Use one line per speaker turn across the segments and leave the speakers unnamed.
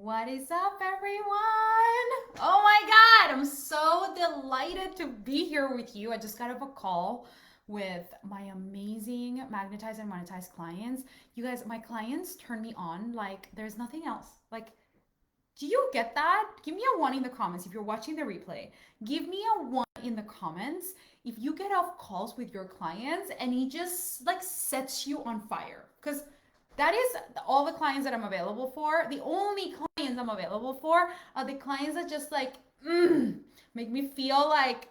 What is up, everyone? Oh my God, I'm so delighted to be here with you. I just got off a call with my amazing magnetized and monetized clients. You guys, my clients turn me on like there's nothing else. Like, do you get that? Give me a one in the comments if you're watching the replay. Give me a one in the comments if you get off calls with your clients and it just like sets you on fire. Because that is all the clients that I'm available for. The only clients I'm available for are the clients that just like make me feel like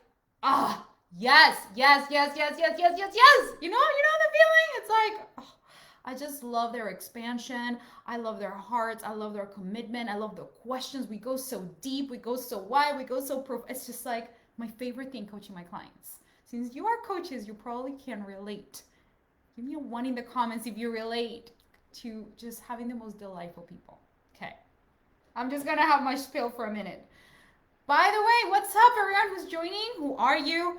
yes, yes, yes, yes, yes, yes, yes, yes. You know the feeling. It's like I just love their expansion. I love their hearts. I love their commitment. I love the questions. We go so deep. We go so wide. We go so It's just like my favorite thing coaching my clients. Since you are coaches, you probably can relate. Give me a one in the comments if you relate to just having the most delightful people. Okay. I'm just gonna have my spiel for a minute. By the way, what's up, everyone who's joining? Who are you?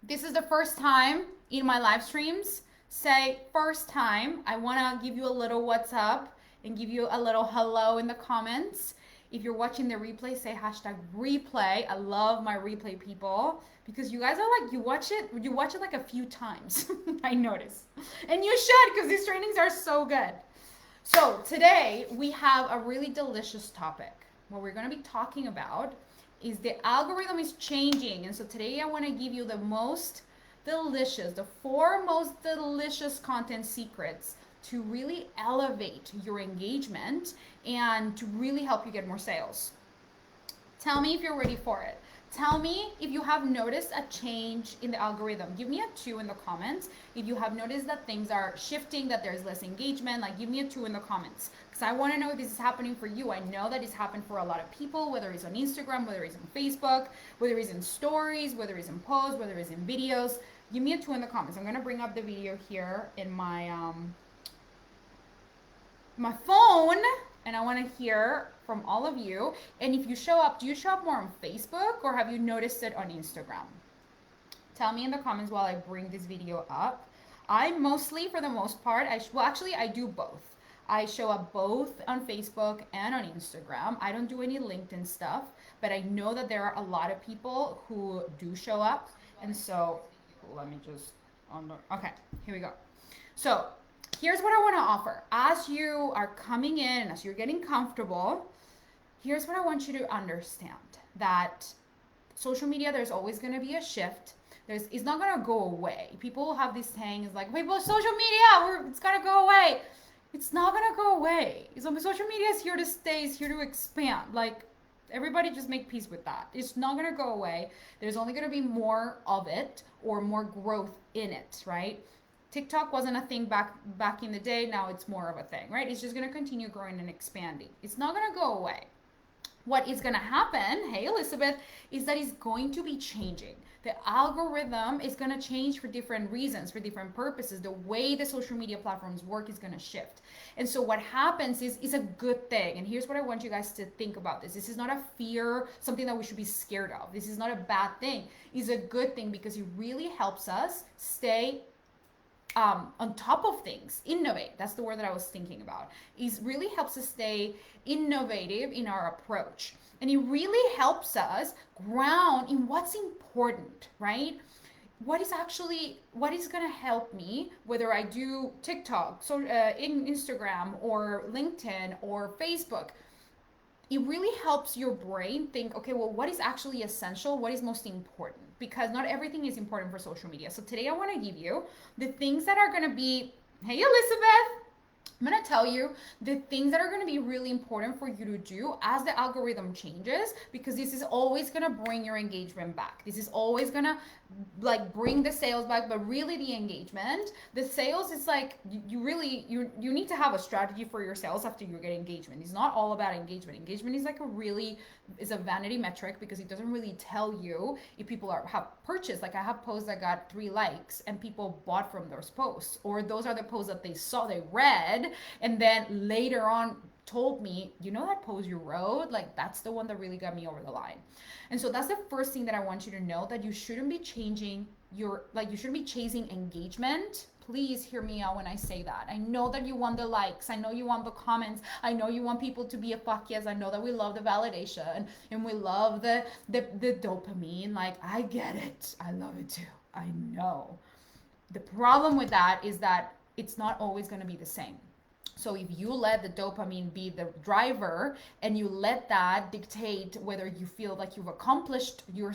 This is the first time in my live streams. Say first time. I wanna give you a little what's up and give you a little hello in the comments. If you're watching the replay, say hashtag replay. I love my replay people because you guys are like, you watch it like a few times. I notice. And you should, because these trainings are so good. So today we have a really delicious topic. What we're going to be talking about is the algorithm is changing. And so today I want to give you the four most delicious content secrets to really elevate your engagement and to really help you get more sales. Tell me if you're ready for it. Tell me if you have noticed a change in the algorithm. Give me a 2 in the comments. If you have noticed that things are shifting, that there's less engagement, like give me a 2 in the comments. Because I want to know if this is happening for you. I know that it's happened for a lot of people, whether it's on Instagram, whether it's on Facebook, whether it's in stories, whether it's in posts, whether it's in videos. Give me a 2 in the comments. I'm going to bring up the video here in my phone, and I want to hear from all of you. And if you show up, do you show up more on Facebook or have you noticed it on Instagram? Tell me in the comments while I bring this video up. I mostly, for the most part, I do both. I show up both on Facebook and on Instagram. I don't do any LinkedIn stuff, but I know that there are a lot of people who do show up. And so let me just, okay, here we go. So here's what I want to offer. As you are coming in, as you're getting comfortable, here's what I want you to understand. That social media, there's always going to be a shift. It's not going to go away. People have this saying, it's like, people, social media, it's going to go away. It's not going to go away. Social media is here to stay, it's here to expand. Like, everybody just make peace with that. It's not going to go away. There's only going to be more of it or more growth in it, right? TikTok wasn't a thing back in the day. Now it's more of a thing, right? It's just going to continue growing and expanding. It's not going to go away. What is going to happen, hey Elizabeth, is that it's going to be changing. The algorithm is going to change for different reasons, for different purposes. The way the social media platforms work is going to shift. And so what happens is a good thing. And here's what I want you guys to think about this. This is not a fear, something that we should be scared of. This is not a bad thing. It's a good thing because it really helps us stay on top of things. Innovate, that's the word that I was thinking about. It really helps us stay innovative in our approach. And it really helps us ground in what's important, right? What is going to help me, whether I do TikTok, in Instagram or LinkedIn or Facebook. It really helps your brain think, okay, well, what is actually essential? What is most important? Because not everything is important for social media. So today I want to give you the things that are going to be, hey, Elizabeth, I'm going to tell you the things that are going to be really important for you to do as the algorithm changes, because this is always going to bring your engagement back. This is always going to like bring the sales back, but really the engagement, the sales is like, you need to have a strategy for your sales after you get engagement. It's not all about engagement. Engagement is like is a vanity metric because it doesn't really tell you if people have purchased. Like I have posts that got 3 likes and people bought from those posts, or those are the posts that they read, and then later on told me, you know that post you wrote? Like that's the one that really got me over the line. And so that's the first thing that I want you to know, that you shouldn't be chasing engagement please hear me out when I say that. I know that you want the likes. I know you want the comments. I know you want people to be a fuck yes. I know that we love the validation and we love the dopamine. Like, I get it. I love it too. I know. The problem with that is that it's not always going to be the same. So if you let the dopamine be the driver and you let that dictate whether you feel like you've accomplished your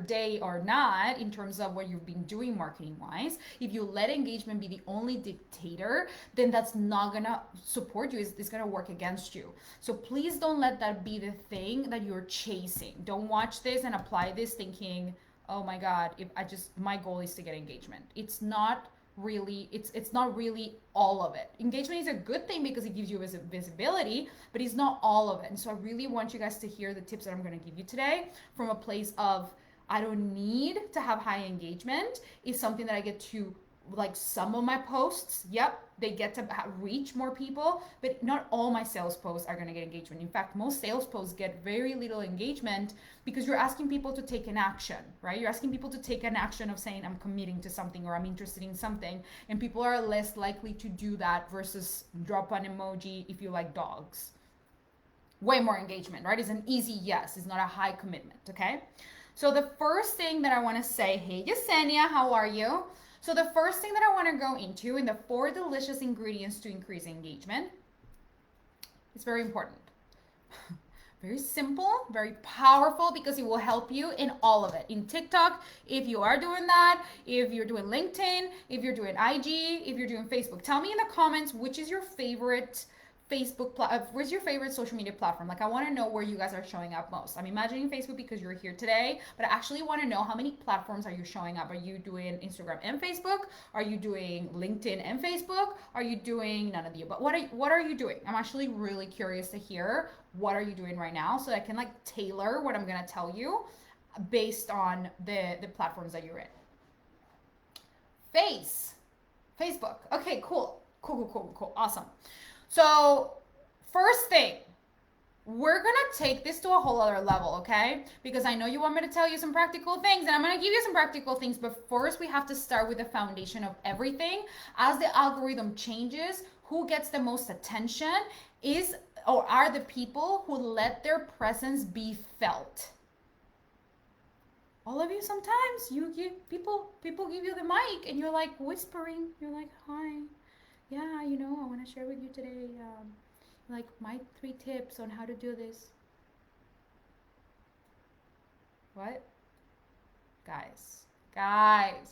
day or not in terms of what you've been doing marketing wise, if you let engagement be the only dictator, then that's not gonna support you. It's gonna work against you. So please don't let that be the thing that you're chasing. Don't watch this and apply this thinking, oh my God, if I just, my goal is to get engagement. It's not really, it's not really all of it. Engagement is a good thing because it gives you visibility, but it's not all of it. And so I really want you guys to hear the tips that I'm going to give you today from a place of, I don't need to have high engagement. It's something that I get to, like, some of my posts, yep, they get to reach more people, but not all my sales posts are going to get engagement. In fact, most sales posts get very little engagement because you're asking people to take an action, right? You're asking people to take an action of saying, I'm committing to something or I'm interested in something. And people are less likely to do that versus drop an emoji if you like dogs. Way more engagement, right? It's an easy yes. It's not a high commitment, okay? So the first thing that I want to say, hey, Yesenia, how are you? So the first thing that I want to go into in the 4 delicious ingredients to increase engagement, it's very important. Very simple, very powerful, because it will help you in all of it. In TikTok, if you are doing that, if you're doing LinkedIn, if you're doing IG, if you're doing Facebook. Tell me in the comments, which is your favorite where's your favorite social media platform? Like, I want to know where you guys are showing up most. I'm imagining Facebook because you're here today, but I actually want to know how many platforms are you showing up? Are you doing Instagram and Facebook? Are you doing LinkedIn and Facebook? Are you doing none of the above? What are you doing? I'm actually really curious to hear what are you doing right now, so I can like tailor what I'm gonna tell you based on the platforms that you're in. Facebook. Okay, cool. Awesome. So first thing, we're going to take this to a whole other level, okay? Because I know you want me to tell you some practical things, and I'm going to give you some practical things, but first we have to start with the foundation of everything. As the algorithm changes, who gets the most attention are the people who let their presence be felt. All of you, sometimes people give you the mic and you're like whispering, you're like, hi. Yeah, I want to share with you today, like my 3 tips on how to do this. What? Guys,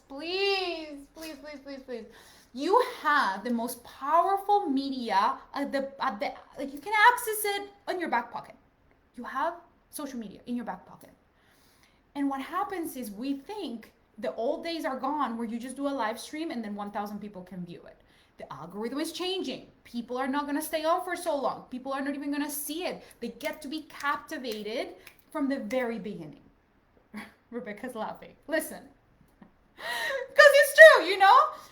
please. You have the most powerful media you can access it on your back pocket. You have social media in your back pocket. And what happens is we think the old days are gone where you just do a live stream and then 1,000 people can view it. The algorithm is changing. People are not going to stay on for so long. People are not even going to see it. They get to be captivated from the very beginning. Rebecca's laughing. Listen. Because it's true,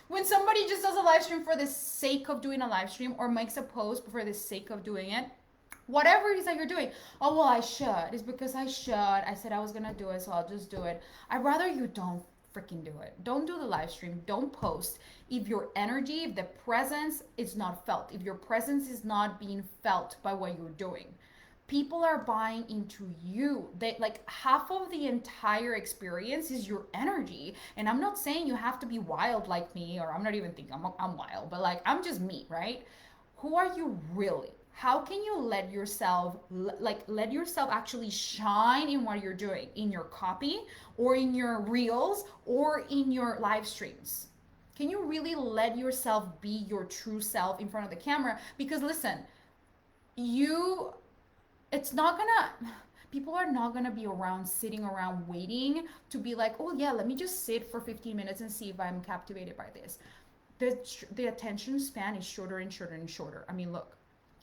when somebody just does a live stream for the sake of doing a live stream or makes a post for the sake of doing it, whatever it is that you're doing, oh, well, I should. It's because I should. I said I was going to do it, so I'll just do it. I'd rather you don't freaking do it. Don't do the live stream. Don't post. If your energy, if the presence is not felt, if your presence is not being felt by what you're doing, people are buying into you. They like half of the entire experience is your energy. And I'm not saying you have to be wild like me, or I'm not even thinking I'm wild, but like I'm just me, right? Who are you really? How can you let yourself actually shine in what you're doing, in your copy or in your reels or in your live streams? Can you really let yourself be your true self in front of the camera? Because listen, people are not gonna be sitting around waiting to be like, oh yeah, let me just sit for 15 minutes and see if I'm captivated by this. The attention span is shorter and shorter and shorter. I mean, look.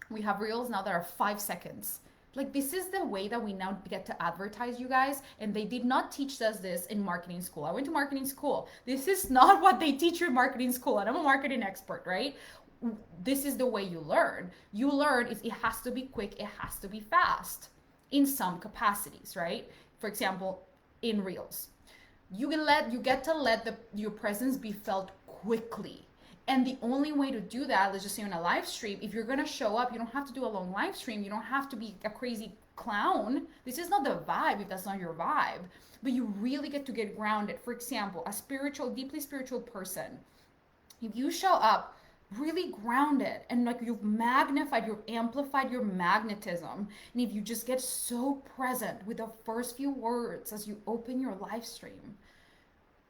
We have reels now that are 5 seconds. Like, this is the way that we now get to advertise, you guys. And they did not teach us this in marketing school. I went to marketing school. This is not what they teach you in marketing school. And I'm a marketing expert, right? This is the way you learn. You learn it has to be quick. It has to be fast in some capacities, right? For example, in reels. You get to let your presence be felt quickly. And the only way to do that, let's just say on a live stream, if you're going to show up, you don't have to do a long live stream. You don't have to be a crazy clown. This is not the vibe if that's not your vibe. But you really get to get grounded. For example, a spiritual, deeply spiritual person, if you show up really grounded and like you've magnified, you've amplified your magnetism, and if you just get so present with the first few words as you open your live stream,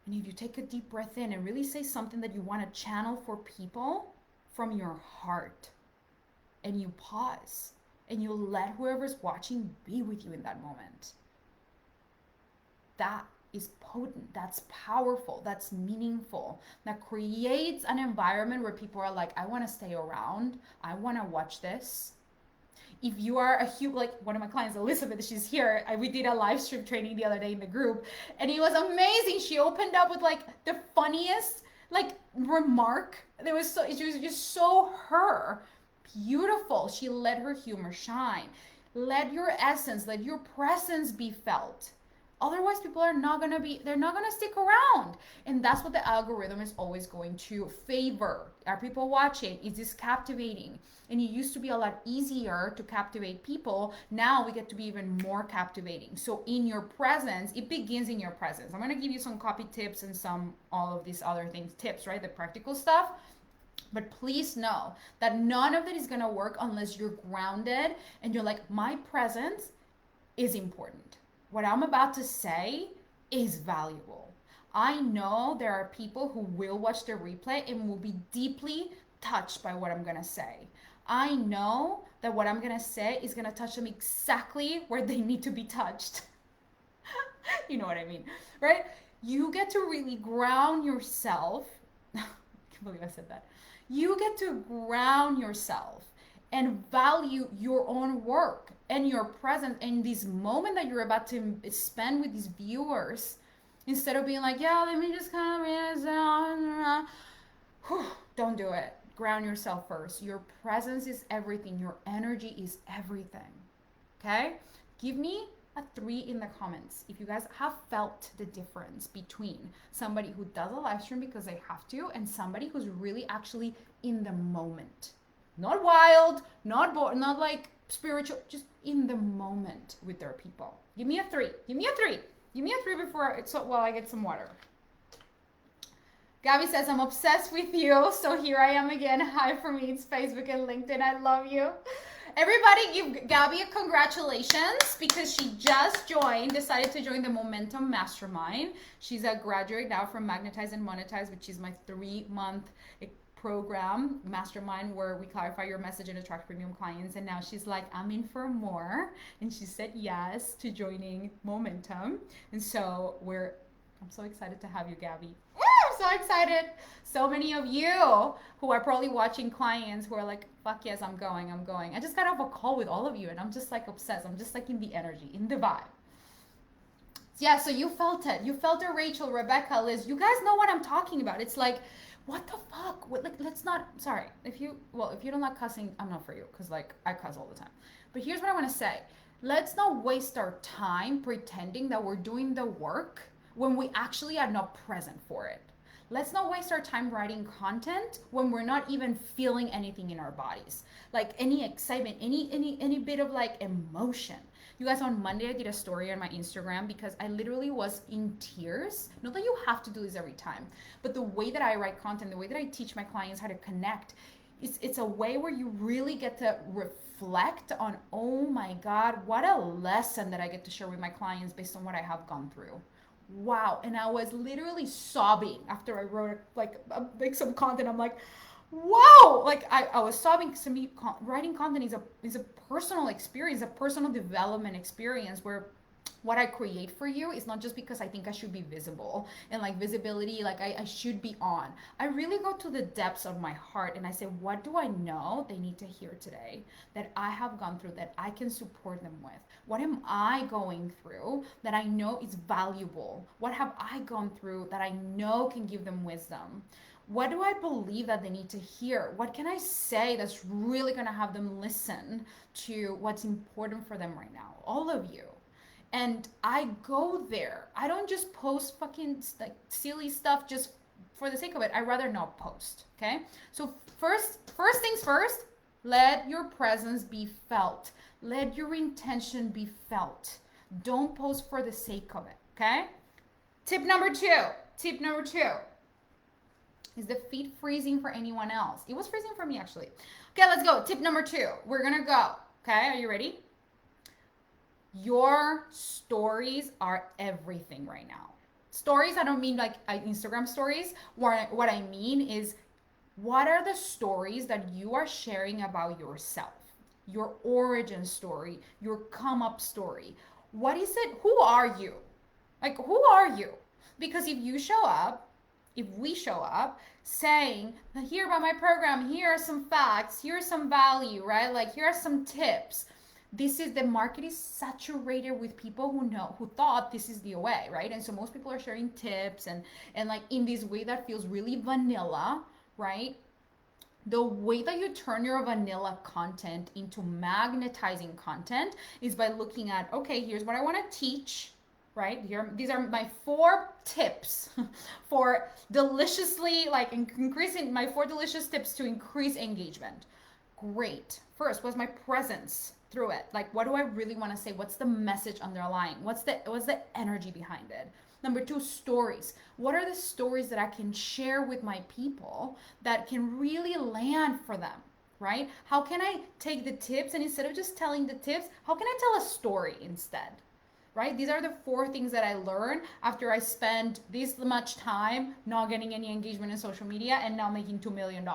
and if you take a deep breath in and really say something that you want to channel for people from your heart, and you pause and you let whoever's watching be with you in that moment, that is potent, that's powerful, that's meaningful, that creates an environment where people are like, I want to stay around, I want to watch this. If you are a huge, like one of my clients, Elizabeth, she's here. We did a live stream training the other day in the group, and it was amazing. She opened up with like the funniest like remark. It was just so her, beautiful. She let her humor shine. Let your essence, let your presence be felt. Otherwise, people are not going to be, they're not going to stick around. And that's what the algorithm is always going to favor. Are people watching? Is this captivating? And it used to be a lot easier to captivate people. Now we get to be even more captivating. So in your presence, it begins in your presence. I'm going to give you some copy tips and some, all of these other things, tips, right? The practical stuff. But please know that none of it is going to work unless you're grounded and you're like, my presence is important. What I'm about to say is valuable. I know there are people who will watch the replay and will be deeply touched by what I'm going to say. I know that what I'm going to say is going to touch them exactly where they need to be touched. You know what I mean, right? You get to really ground yourself. I can't believe I said that. You get to ground yourself and value your own work and your presence in this moment that you're about to spend with these viewers, instead of being like, yeah, let me just kind of, don't do it. Ground yourself first. Your presence is everything. Your energy is everything. Okay? Give me a 3 in the comments if you guys have felt the difference between somebody who does a live stream because they have to and somebody who's really actually in the moment. Not wild, not not like spiritual, just in the moment with their people. Give me a 3. Give me a 3. Give me a 3 while I get some water. Gabby says, I'm obsessed with you. So here I am again. Hi from me. It's Facebook and LinkedIn. I love you. Everybody give Gabby a congratulations because she just decided to join the Momentum Mastermind. She's a graduate now from Magnetize and Monetize, which is my 3-month program, Mastermind, where we clarify your message and attract premium clients. And now she's like, I'm in for more. And she said yes to joining Momentum. And so I'm so excited to have you, Gabby. I'm so excited. So many of you who are probably watching clients who are like, fuck yes, I'm going. I just got off a call with all of you and I'm just like obsessed. I'm just like in the energy, in the vibe. Yeah, so you felt it. You felt it, Rachel, Rebecca, Liz. You guys know what I'm talking about. It's like, what the fuck? Like, let's not, sorry. If you don't like cussing, I'm not for you because like I cuss all the time. But here's what I want to say. Let's not waste our time pretending that we're doing the work when we actually are not present for it. Let's not waste our time writing content when we're not even feeling anything in our bodies. Like any excitement, any bit of like emotion. You guys, on Monday I did a story on my Instagram because I literally was in tears. Not that you have to do this every time, but the way that I write content, the way that I teach my clients how to connect, it's a way where you really get to reflect on, oh my God, what a lesson that I get to share with my clients based on what I have gone through. Wow. And I was literally sobbing after I wrote like some content. I'm like, wow. Like I was sobbing because to me, writing content is a personal experience, a personal development experience where what I create for you is not just because I think I should be visible and like visibility, like I should be on. I really go to the depths of my heart and I say, what do I know they need to hear today that I have gone through that I can support them with? What am I going through that I know is valuable? What have I gone through that I know can give them wisdom? What do I believe that they need to hear? What can I say that's really going to have them listen to what's important for them right now? All of you. And I go there. I don't just post fucking like silly stuff just for the sake of it, I'd rather not post. Okay. So first things first, let your presence be felt. Let your intention be felt. Don't post for the sake of it. Okay. Tip number two. Is the feet freezing for anyone else? It was freezing for me actually. Okay, let's go. Tip number two. We're gonna go. Okay, are you ready? Your stories are everything right now. Stories, I don't mean like Instagram stories. What I mean is, what are the stories that you are sharing about yourself? Your origin story, your come up story. What is it? Who are you? Like, who are you? Because if we show up saying, here about my program, here are some facts, here's some value, right? Like, here are some tips. The market is saturated with people who thought this is the way, right? And so most people are sharing tips and like in this way that feels really vanilla, right? The way that you turn your vanilla content into magnetizing content is by looking at, okay, here's what I want to teach, right? These are my 4 tips for deliciously, like increasing my 4 delicious tips to increase engagement. Great. First, what's my presence through it? Like, what do I really want to say? What's the message underlying? What's the energy behind it? Number 2, stories. What are the stories that I can share with my people that can really land for them, right? How can I take the tips and instead of just telling the tips, how can I tell a story instead? Right? These are the 4 things that I learned after I spent this much time not getting any engagement in social media and now making $2 million.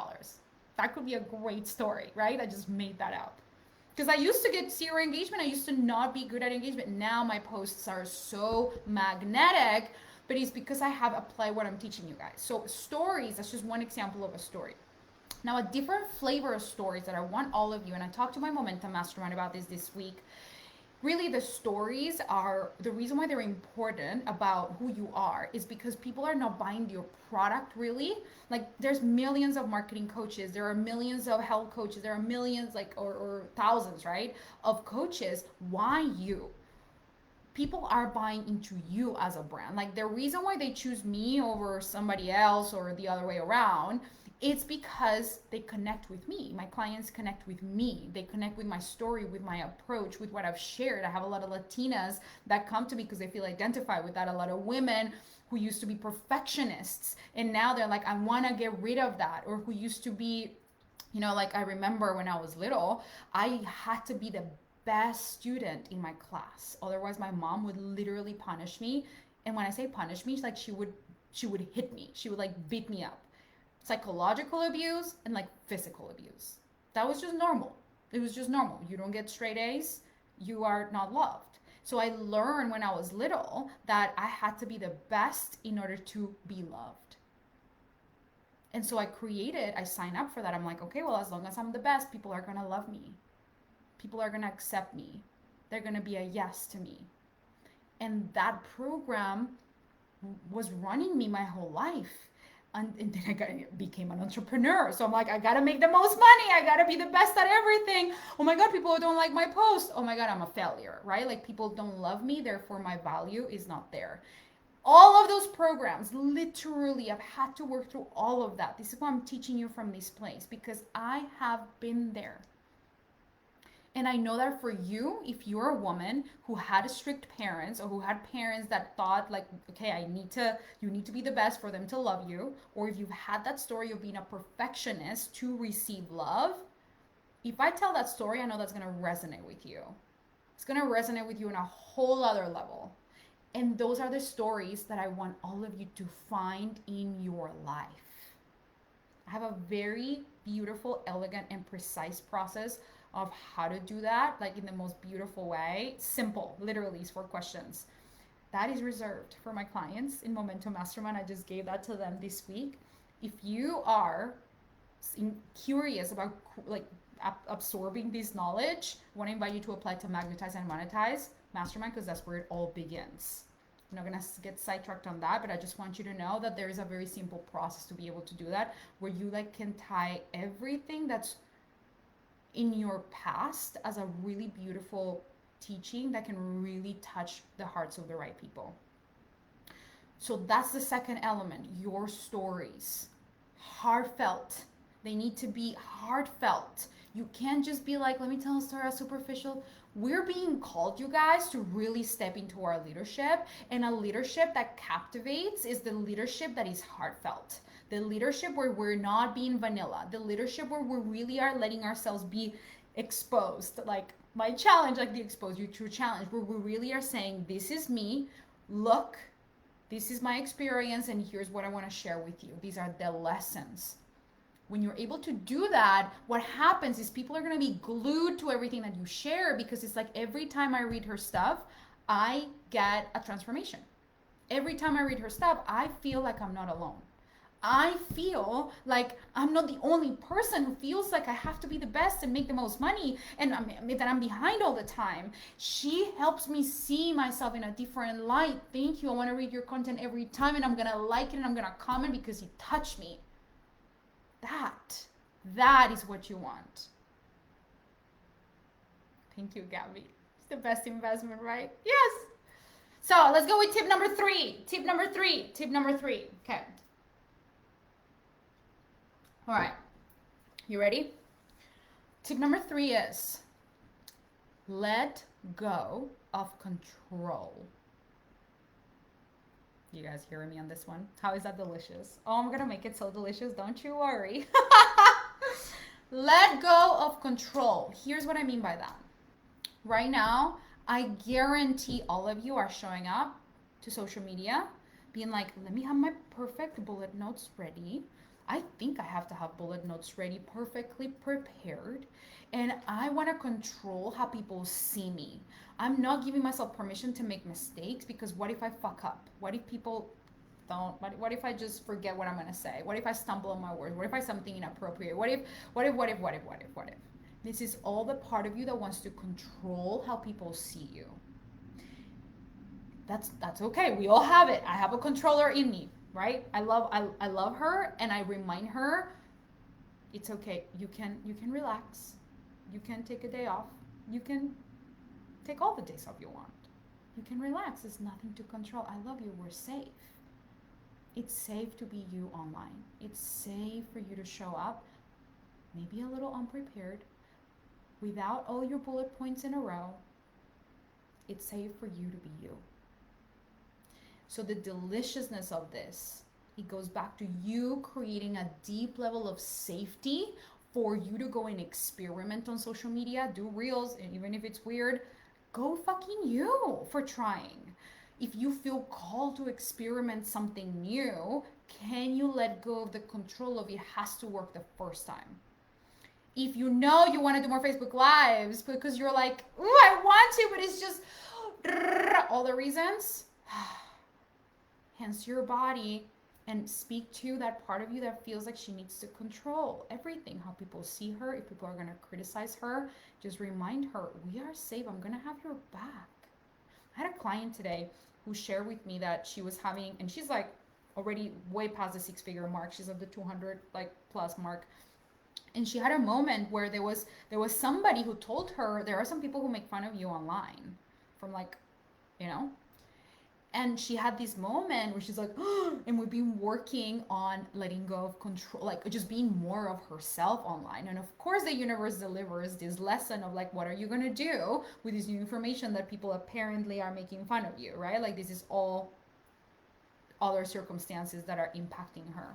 That could be a great story, right? I just made that up. Because I used to get 0 engagement. I used to not be good at engagement. Now my posts are so magnetic, but it's because I have applied what I'm teaching you guys. So stories, that's just one example of a story. Now a different flavor of stories that I want all of you, and I talked to my Momentum Mastermind about this week. Really, the stories are the reason why they're important about who you are is because people are not buying your product really. Like, there's millions of marketing coaches, there are millions of health coaches, there are millions, like, or thousands, right, of coaches. Why you? People are buying into you as a brand. Like, the reason why they choose me over somebody else or the other way around, it's because they connect with me. My clients connect with me. They connect with my story, with my approach, with what I've shared. I have a lot of Latinas that come to me because they feel identified with that. A lot of women who used to be perfectionists and now they're like, I want to get rid of that. Or who used to be, like, I remember when I was little, I had to be the best student in my class. Otherwise, my mom would literally punish me. And when I say punish me, like she would hit me. She would like beat me up. Psychological abuse and like physical abuse. That was just normal. It was just normal. You don't get straight A's, you are not loved. So I learned when I was little that I had to be the best in order to be loved. And so I signed up for that. I'm like, okay, well, as long as I'm the best, people are going to love me. People are going to accept me. They're going to be a yes to me. And that program was running me my whole life. And then I became an entrepreneur. So I'm like, I got to make the most money. I got to be the best at everything. Oh my God, people don't like my post. Oh my God, I'm a failure, right? Like, people don't love me. Therefore, my value is not there. All of those programs, literally, I've had to work through all of that. This is why I'm teaching you from this place, because I have been there. And I know that for you, if you're a woman who had strict parents or who had parents that thought like, okay, you need to be the best for them to love you, or if you've had that story of being a perfectionist to receive love, if I tell that story, I know that's going to resonate with you. It's going to resonate with you on a whole other level. And those are the stories that I want all of you to find in your life. I have a very beautiful, elegant, and precise process of how to do that, like in the most beautiful way. Simple, literally, it's 4 questions. That is reserved for my clients in Momentum Mastermind. I just gave that to them this week. If you are curious about like absorbing this knowledge, I want to invite you to apply to Magnetize and Monetize Mastermind, because that's where it all begins. I'm not going to get sidetracked on that, but I just want you to know that there is a very simple process to be able to do that, where you like can tie everything that's in your past as a really beautiful teaching that can really touch the hearts of the right people. So that's the second element, your stories. Heartfelt. They need to be heartfelt. You can't just be like, let me tell a story as superficial. We're being called, you guys, to really step into our leadership. And a leadership that captivates is the leadership that is heartfelt. The leadership where we're not being vanilla. The leadership where we really are letting ourselves be exposed. Like my challenge, like the Expose You True Challenge, where we really are saying, this is me. Look, this is my experience, and here's what I want to share with you. These are the lessons. When you're able to do that, what happens is people are going to be glued to everything that you share, because it's like every time I read her stuff, I get a transformation. Every time I read her stuff, I feel like I'm not alone. I feel like I'm not the only person who feels like I have to be the best and make the most money and that I'm behind all the time. She helps me see myself in a different light. Thank you. I want to read your content every time, and I'm going to like it, and I'm going to comment because you touched me. That is what you want. Thank you, Gabby. It's the best investment, right? Yes. So let's go with tip number three. Tip number three. Okay. All right. You ready? Tip number 3 is let go of control. You guys hearing me on this one? How is that delicious? Oh, I'm gonna make it so delicious, don't you worry. Let go of control. Here's what I mean by that. Right now, I guarantee all of you are showing up to social media being like, let me have my perfect bullet notes ready. I think I have to have bullet notes ready, perfectly prepared. And I want to control how people see me. I'm not giving myself permission to make mistakes, because what if I fuck up? What if people don't? What if I just forget what I'm going to say? What if I stumble on my words? What if I say something inappropriate? What if? This is all the part of you that wants to control how people see you. That's okay. We all have it. I have a controller in me, right? I love her, and I remind her, it's okay. You can relax. You can take a day off. You can take all the days off you want. You can relax. There's nothing to control. I love you. We're safe. It's safe to be you online. It's safe for you to show up, maybe a little unprepared, without all your bullet points in a row. It's safe for you to be you. So the deliciousness of this, it goes back to you creating a deep level of safety for you to go and experiment on social media, do reels, and even if it's weird, go fucking you for trying. If you feel called to experiment something new, can you let go of the control of it has to work the first time? If you know you want to do more Facebook Lives because you're like, ooh, I want to, but it's just all the reasons, hence your body, and speak to that part of you that feels like she needs to control everything, how people see her. If people are going to criticize her, just remind her, we are safe. I'm going to have your back. I had a client today who shared with me that she was having, and she's like already way past the 6-figure mark. She's at the 200 like plus mark. And she had a moment where there was somebody who told her, there are some people who make fun of you online from like, you know, and she had this moment where she's like, oh, and we've been working on letting go of control, like just being more of herself online. And of course the universe delivers this lesson of like, what are you going to do with this new information that people apparently are making fun of you, right? Like this is all other circumstances that are impacting her.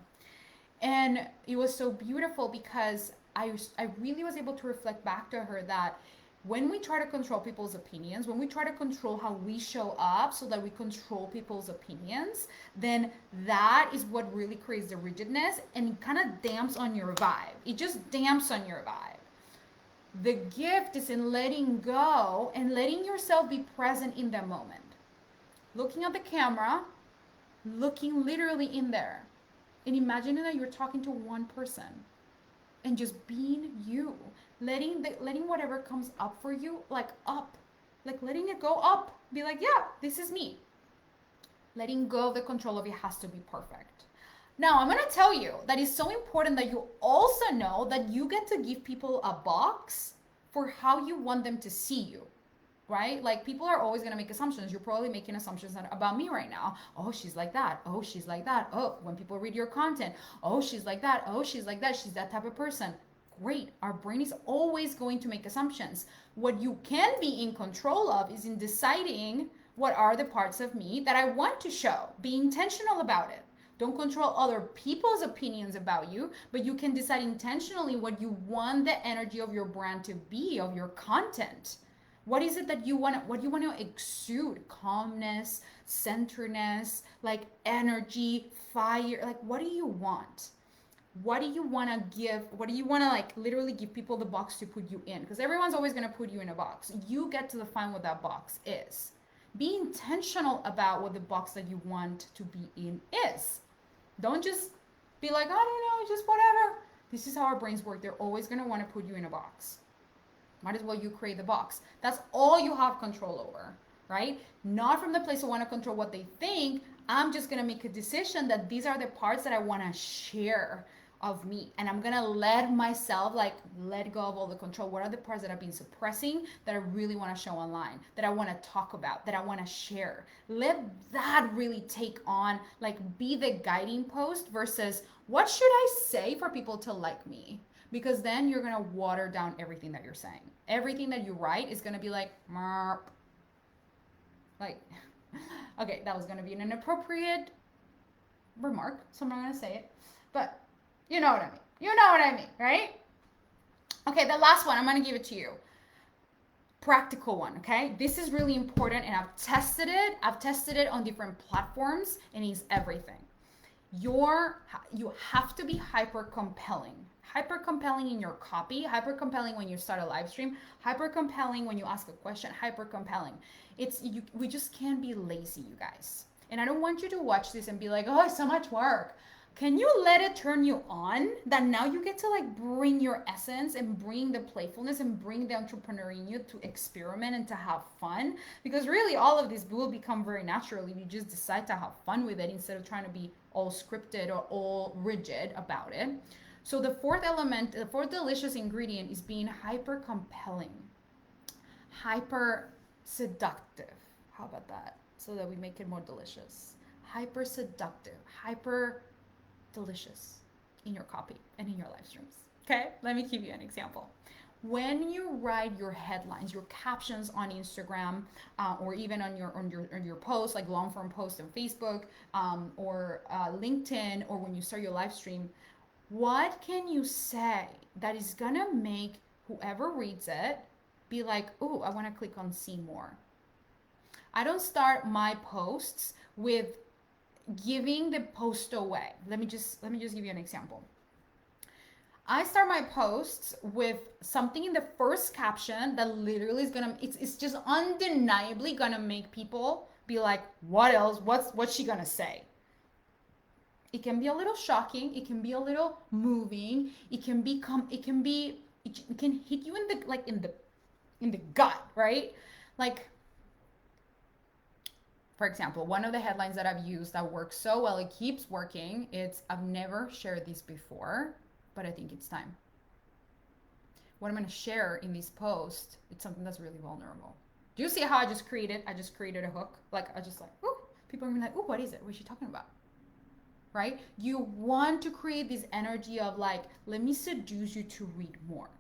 And it was so beautiful because I really was able to reflect back to her that when we try to control people's opinions, when we try to control how we show up so that we control people's opinions, then that is what really creates the rigidness, and it kind of damps on your vibe. It just damps on your vibe. The gift is in letting go and letting yourself be present in that moment. Looking at the camera, looking literally in there, and imagining that you're talking to one person and just being you. Letting whatever comes up for you, like letting it go up. Be like, yeah, this is me. Letting go of the control of it has to be perfect. Now, I'm going to tell you that it's so important that you also know that you get to give people a box for how you want them to see you. right? Like people are always going to make assumptions. You're probably making assumptions about me right now. Oh, she's like that. Oh, she's like that. Oh, when people read your content, oh, she's like that. Oh, she's like that. She's that type of person. Great. Our brain is always going to make assumptions. What you can be in control of is in deciding what are the parts of me that I want to show. Be intentional about it. Don't control other people's opinions about you, but you can decide intentionally what you want the energy of your brand to be, of your content. What is it that you want to, what you want to exude? Calmness, centeredness, like energy, fire. Like what do you want? What do you want to give? What do you want to like literally give people the box to put you in? Because everyone's always going to put you in a box. You get to define what that box is. Be intentional about what the box that you want to be in is. Don't just be like, I don't know, just whatever. This is how our brains work. They're always going to want to put you in a box. Might as well you create the box. That's all you have control over, right? Not from the place of want to control what they think. I'm just going to make a decision that these are the parts that I want to share of me, and I'm gonna let myself like let go of all the control. What are the parts that I've been suppressing that I really want to show online, that I want to talk about, that I want to share? Let that really take on, like, be the guiding post versus what should I say for people to like me? Because then you're gonna water down everything that you're saying. Everything that you write is gonna be like Merp. Like okay, that was gonna be an inappropriate remark, so I'm not gonna say it, but you know what I mean. You know what I mean, right? Okay, the last one, I'm going to give it to you. Practical one, okay? This is really important, and I've tested it. I've tested it on different platforms, and it's everything. You have to be hyper compelling. Hyper compelling in your copy, hyper compelling when you start a live stream, hyper compelling when you ask a question, hyper compelling. We just can't be lazy, you guys. And I don't want you to watch this and be like, oh, it's so much work. Can you let it turn you on that now you get to like bring your essence and bring the playfulness and bring the entrepreneur in you to experiment and to have fun? Because really all of this will become very natural if you just decide to have fun with it instead of trying to be all scripted or all rigid about it. So the fourth element, the fourth delicious ingredient is being hyper compelling, hyper seductive. How about that? So that we make it more delicious. Hyper seductive, hyper delicious in your copy and in your live streams. Okay, let me give you an example. When you write your headlines, your captions on Instagram, or even on your posts, like long form posts on Facebook, or LinkedIn, or when you start your live stream, what can you say that is gonna make whoever reads it be like, "Ooh, I want to click on see more." I don't start my posts with giving the post away. Let me just give you an example. I start my posts with something in the first caption that literally is gonna, it's just undeniably gonna make people be like, what else? What's she gonna say? It can be a little shocking. It can be a little moving. It can hit you in the like in the gut, right? Like, for example, one of the headlines that I've used that works so well, it keeps working, it's, I've never shared this before, but I think it's time. What I'm going to share in this post, it's something that's really vulnerable. Do you see how I just created a hook? Like, I just like, ooh, people are going to be like, ooh, what is it? What is she talking about? Right? You want to create this energy of like, let me seduce you to read more.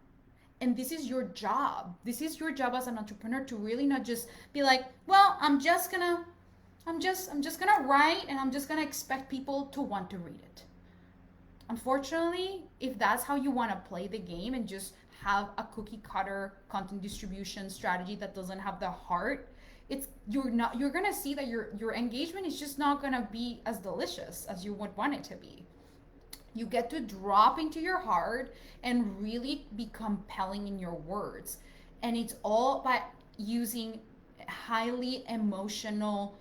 And this is your job. This is your job as an entrepreneur to really not just be like, well, I'm just gonna write and I'm just gonna expect people to want to read it. Unfortunately, if that's how you want to play the game and just have a cookie cutter content distribution strategy that doesn't have the heart, you're gonna see that your engagement is just not gonna be as delicious as you would want it to be. You get to drop into your heart and really be compelling in your words. And it's all by using highly emotional,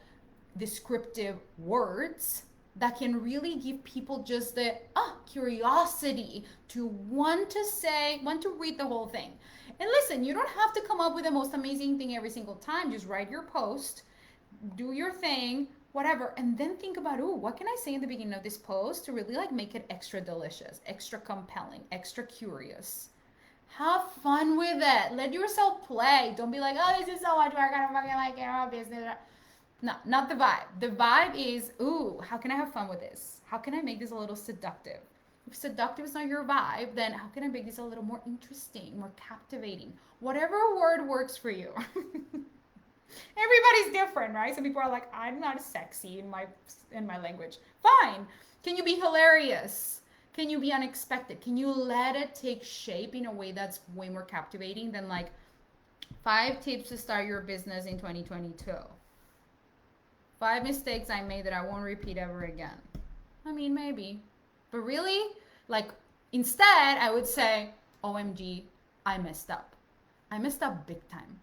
descriptive words that can really give people just the curiosity to want to read the whole thing. And listen, you don't have to come up with the most amazing thing every single time. Just write your post, do your thing, whatever, and then think about, what can I say in the beginning of this post to really like make it extra delicious, extra compelling, extra curious, Have fun with it. Let yourself play. Don't be like, oh, this is so much work. I don't fucking like it. I business. No, not the vibe. The vibe is, ooh, how can I have fun with this? How can I make this a little seductive? If seductive is not your vibe, then how can I make this a little more interesting, more captivating? Whatever word works for you. Everybody's different, right? Some people are like, I'm not sexy in my language. Fine. Can you be hilarious? Can you be unexpected? Can you let it take shape in a way that's way more captivating than like 5 tips to start your business in 2022? 5 mistakes I made that I won't repeat ever again. I mean, maybe. But really, like, instead, I would say, OMG, I messed up. I messed up big time.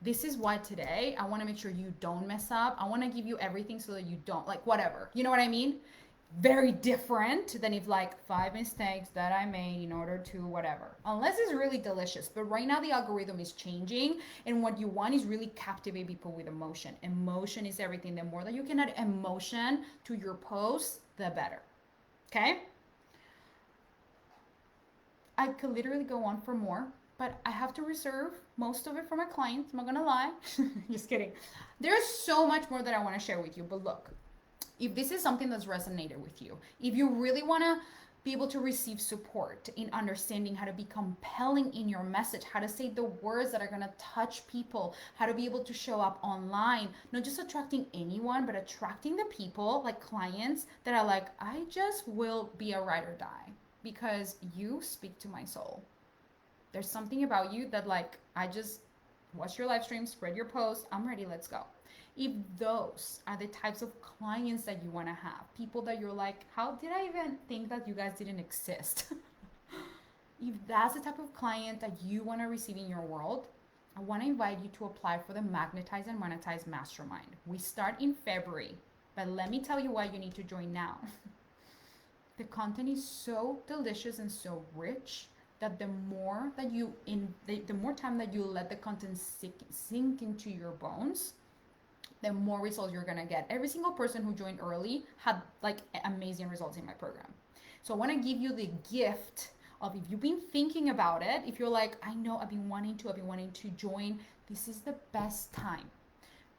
This is why today I want to make sure you don't mess up. I want to give you everything so that you don't, like, whatever. You know what I mean? Very different than if like 5 mistakes that I made in order to whatever. Unless it's really delicious. But right now the algorithm is changing and what you want is really captivate people with emotion. Emotion is everything. The more that you can add emotion to your posts, the better. Okay? I could literally go on for more, but I have to reserve most of it for my clients. I'm not gonna lie. Just kidding. There's so much more that I want to share with you, but look, if this is something that's resonated with you, if you really want to be able to receive support in understanding how to be compelling in your message, how to say the words that are going to touch people, how to be able to show up online, not just attracting anyone, but attracting the people, like clients that are like, I just will be a ride or die because you speak to my soul. There's something about you that like, I just watch your live stream, spread your post, I'm ready, let's go. If those are the types of clients that you want to have, people that you're like, how did I even think that you guys didn't exist? If that's the type of client that you want to receive in your world, I want to invite you to apply for the Magnetize and Monetize Mastermind. We start in February, but let me tell you why you need to join now. The content is so delicious and so rich that the more time that you let the content sink into your bones, the more results you're gonna get. Every single person who joined early had like amazing results in my program. So I want to give you the gift of, if you've been thinking about it, if you're like, I know I've been wanting to join, this is the best time.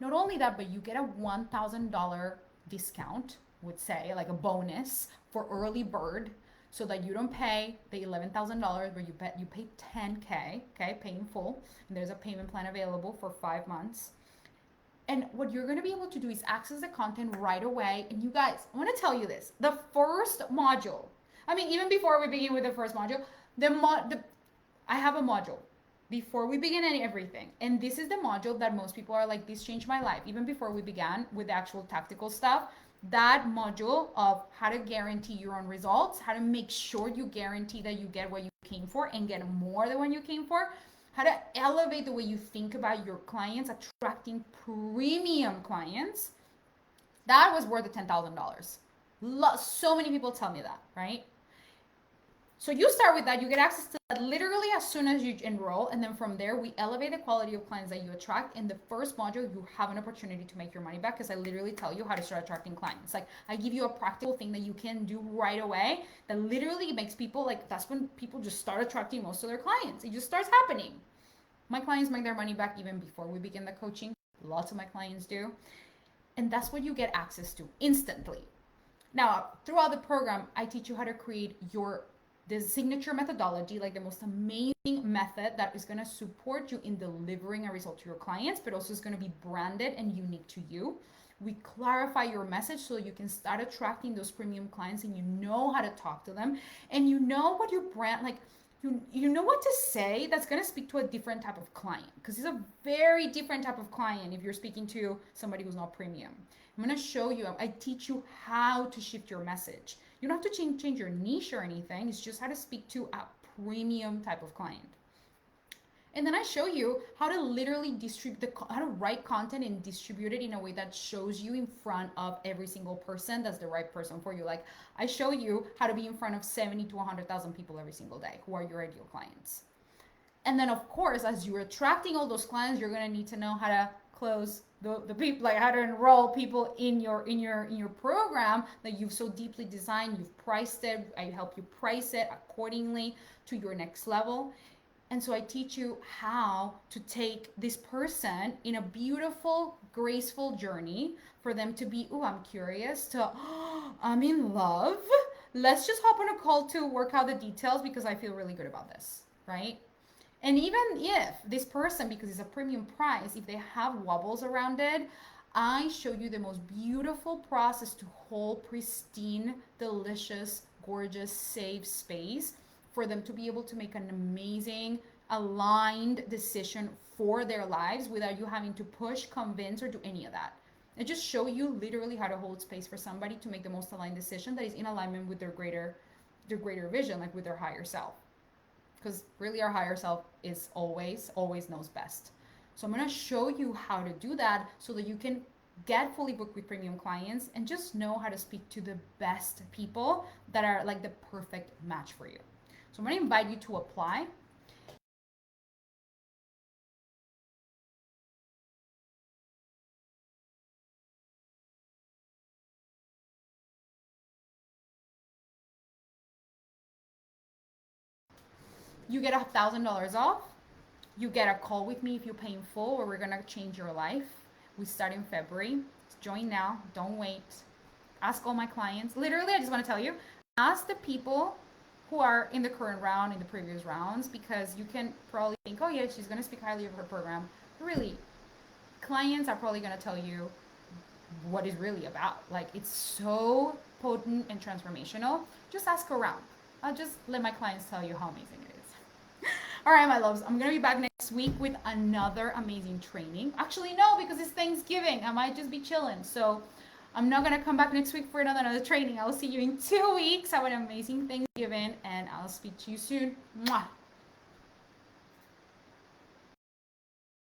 Not only that, but you get a $1,000 discount, would say, like a bonus for early bird, so that you don't pay the $11,000, where you pay $10K, okay, pay in full. And there's a payment plan available for 5 months. And what you're going to be able to do is access the content right away. And you guys, I want to tell you this. The first module, I mean, even before we begin with the first module, I have a module before we begin everything. And this is the module that most people are like, this changed my life. Even before we began with the actual tactical stuff, that module of how to guarantee your own results, how to make sure you guarantee that you get what you came for and get more than what you came for, how to elevate the way you think about your clients, attracting premium clients. That was worth the $10,000. So many people tell me that, right? So you start with that, you get access to that literally as soon as you enroll, and then from there we elevate the quality of clients that you attract. In the first module, you have an opportunity to make your money back, because I literally tell you how to start attracting clients. Like, I give you a practical thing that you can do right away that literally makes people, like, that's when people just start attracting most of their clients. It just starts happening. My clients make their money back even before we begin the coaching. Lots of my clients do. And that's what you get access to instantly. Now, throughout the program, I teach you how to create the signature methodology, like the most amazing method that is going to support you in delivering a result to your clients, but also is going to be branded and unique to you. We clarify your message so you can start attracting those premium clients, and you know how to talk to them, and you know what your brand, like, you know what to say that's going to speak to a different type of client, because it's a very different type of client if you're speaking to somebody who's not premium. I'm going to show you, I teach you how to shift your message. You don't have to change your niche or anything. It's just how to speak to a premium type of client. And then I show you how to literally how to write content and distribute it in a way that shows you in front of every single person that's the right person for you. Like, I show you how to be in front of 70 to 100,000 people every single day who are your ideal clients. And then, of course, as you're attracting all those clients, you're going to need to know how to close the people, like how to enroll people in your program that you've so deeply designed. You've priced it. I help you price it accordingly to your next level. And so I teach you how to take this person in a beautiful, graceful journey for them to be, oh, I'm curious, to, oh, I'm in love. Let's just hop on a call to work out the details because I feel really good about this, right? And even if this person, because it's a premium price, if they have wobbles around it, I show you the most beautiful process to hold pristine, delicious, gorgeous, safe space for them to be able to make an amazing, aligned decision for their lives without you having to push, convince, or do any of that. I just show you literally how to hold space for somebody to make the most aligned decision that is in alignment with their greater vision, like with their higher self. Because really our higher self is always knows best. So I'm going to show you how to do that so that you can get fully booked with premium clients and just know how to speak to the best people that are like the perfect match for you. So I'm going to invite you to apply. You get $1,000 off. You get a call with me if you pay in full, where we're going to change your life. We start in February. Join now. Don't wait. Ask all my clients. Literally, I just want to tell you, ask the people who are in the current round, in the previous rounds, because you can probably think, oh yeah, she's going to speak highly of her program. Really, clients are probably going to tell you what it's really about. Like, it's so potent and transformational. Just ask around. I'll just let my clients tell you how amazing it is. All right, my loves, I'm going to be back next week with another amazing training. Actually, no, because it's Thanksgiving. I might just be chilling. So I'm not going to come back next week for another training. I'll see you in 2 weeks. Have an amazing Thanksgiving, and I'll speak to you soon. Mwah.